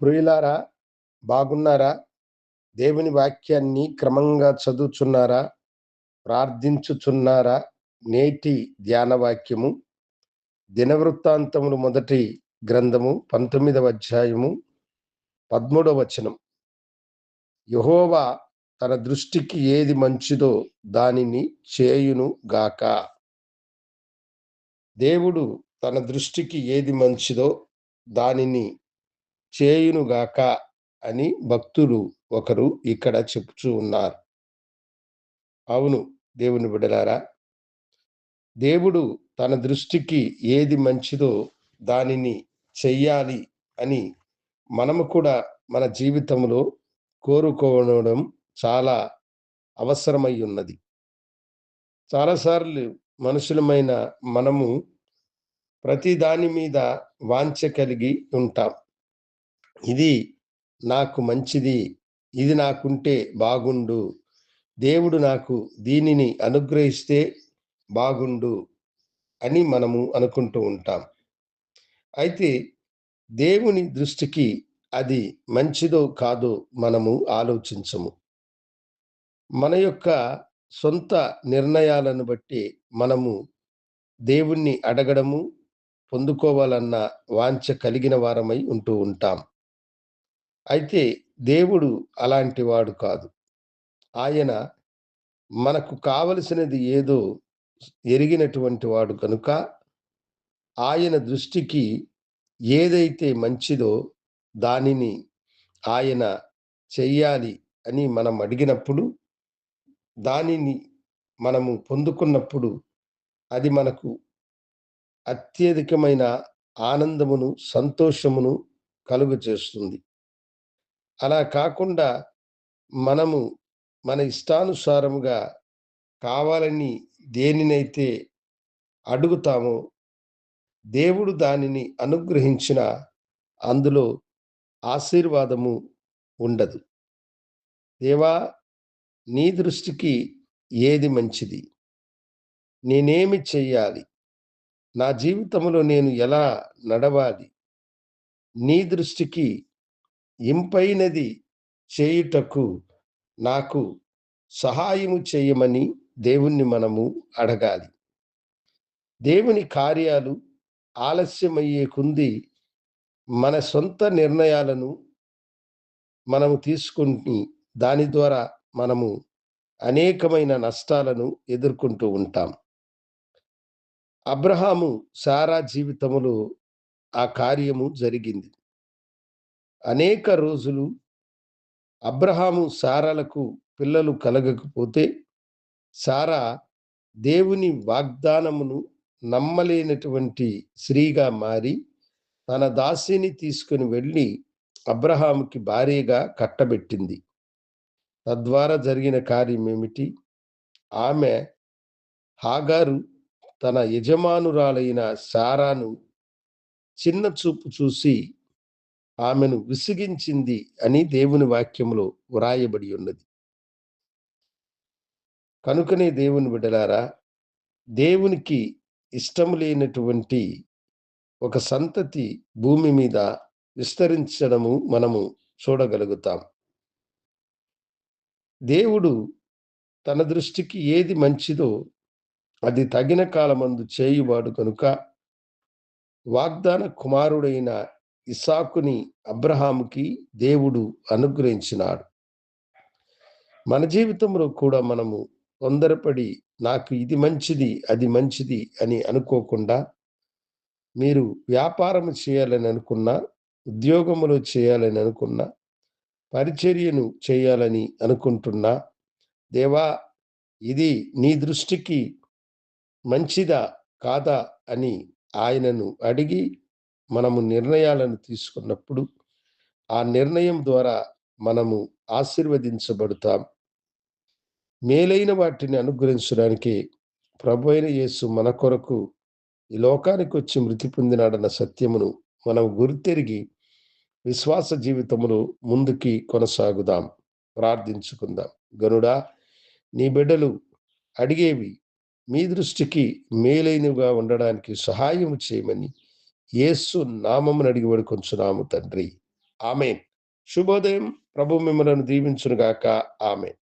ప్రియులారా, బాగున్నారా? దేవుని వాక్యాన్ని క్రమంగా చదువుచున్నారా? ప్రార్థించుచున్నారా? నేటి ధ్యాన వాక్యము దినవృత్తాంతములు మొదటి గ్రంథము 19వ అధ్యాయము 13వ వచనం. యెహోవా తన దృష్టికి ఏది మంచిదో దానిని చేయును గాక. దేవుడు తన దృష్టికి ఏది మంచిదో దానిని చేయునుగాక అని భక్తులు ఒకరు ఇక్కడ చెప్పుచూ ఉన్నారు. అవును, దేవుని బిడ్డలారా, దేవుడు తన దృష్టికి ఏది మంచిదో దానిని చెయ్యాలి అని మనము కూడా మన జీవితంలో కోరుకోవడం చాలా అవసరమై ఉన్నది. చాలాసార్లు మనుషులమైన మనము ప్రతి దాని మీద వాంఛ కలిగి ఉంటాం. ఇది నాకు మంచిది, ఇది నాకుంటే బాగుండు, దేవుడు నాకు దీనిని అనుగ్రహిస్తే బాగుండు అని మనము అనుకుంటూ ఉంటాం. అయితే దేవుని దృష్టికి అది మంచిదో కాదో మనము ఆలోచించము. మన యొక్క సొంత నిర్ణయాలను బట్టి మనము దేవుణ్ణి అడగడము, పొందుకోవాలన్న వాంఛ కలిగిన వారమై ఉంటూ ఉంటాం. అయితే దేవుడు అలాంటి వాడు కాదు. ఆయన మనకు కావలసినది ఏదో ఎరిగినటువంటి వాడు కనుక ఆయన దృష్టికి ఏదైతే మంచిదో దానిని ఆయన చెయ్యాలి అని మనం అడిగినప్పుడు, దానిని మనము పొందుకున్నప్పుడు అది మనకు అత్యధికమైన ఆనందమును, సంతోషమును కలుగజేస్తుంది. అలా కాకుండా మనము మన ఇష్టానుసారముగా కావాలని దేనినైతే అడుగుతామో దేవుడు దానిని అనుగ్రహించిన అందులో ఆశీర్వాదము ఉండదు. దేవా, నీ దృష్టికి ఏది మంచిది? నేనేమి చెయ్యాలి? నా జీవితంలో నేను ఎలా నడవాలి? నీ దృష్టికి ఇంపైనది చేయుటకు నాకు సహాయము చేయమని దేవుణ్ణి మనము అడగాలి. దేవుని కార్యాలు ఆలస్యమయ్యే కొంది మన సొంత నిర్ణయాలను మనము తీసుకుని దాని ద్వారా మనము అనేకమైన నష్టాలను ఎదుర్కొంటూ ఉంటాం. అబ్రహాము శారా జీవితములో ఆ కార్యము జరిగింది. అనేక రోజులు అబ్రహాము శారాలకు పిల్లలు కలగకపోతే శారా దేవుని వాగ్దానమును నమ్మలేనటువంటి స్త్రీగా మారి తన దాసిని తీసుకుని వెళ్ళి అబ్రహాముకి భార్యగా కట్టబెట్టింది. తద్వారా జరిగిన కార్యం ఏమిటి? ఆమె హాగారు తన యజమానురాలైన శారాను చిన్న చూపు చూసి ఆమెను విసిగించింది అని దేవుని వాక్యములో వ్రాయబడి ఉన్నది. కనుకనే దేవుని బిడ్డలారా, దేవునికి ఇష్టము లేనటువంటి ఒక సంతతి భూమి మీద విస్తరించడము మనము చూడగలుగుతాం. దేవుడు తన దృష్టికి ఏది మంచిదో అది తగిన కాలమందు చేయువాడు కనుక వాగ్దాన కుమారుడైన ఇస్సాకుని అబ్రహాముకి దేవుడు అనుగ్రహించినాడు. మన జీవితంలో కూడా మనము తొందరపడి నాకు ఇది మంచిది, అది మంచిది అని అనుకోకుండా, మీరు వ్యాపారం చేయాలని అనుకున్నా, ఉద్యోగములో చేయాలని అనుకున్నా, పరిచర్యను చేయాలని అనుకుంటున్నా, దేవా, ఇది నీ దృష్టికి మంచిదా కాదా అని ఆయనను అడిగి మనము నిర్ణయాలను తీసుకున్నప్పుడు ఆ నిర్ణయం ద్వారా మనము ఆశీర్వదించబడతాం. మేలైన వాటిని అనుగ్రహించడానికి ప్రభువైన యేసు మన కొరకు ఈ లోకానికి వచ్చి మృతి పొందినాడన్న సత్యమును మనం గుర్తెరిగి విశ్వాస జీవితములో ముందుకి కొనసాగుదాం. ప్రార్థించుకుందాం. గనుడా, నీ బిడ్డలు అడిగేవి మీ దృష్టికి మేలైనవిగా ఉండడానికి సహాయం చేయమని యేసు నామమున అడిగి వేడుకొంచున్నాము తండ్రి. ఆమేన్. శుభోదయం. ప్రభు మిమ్మలను దీవించును గాక. ఆమేన్.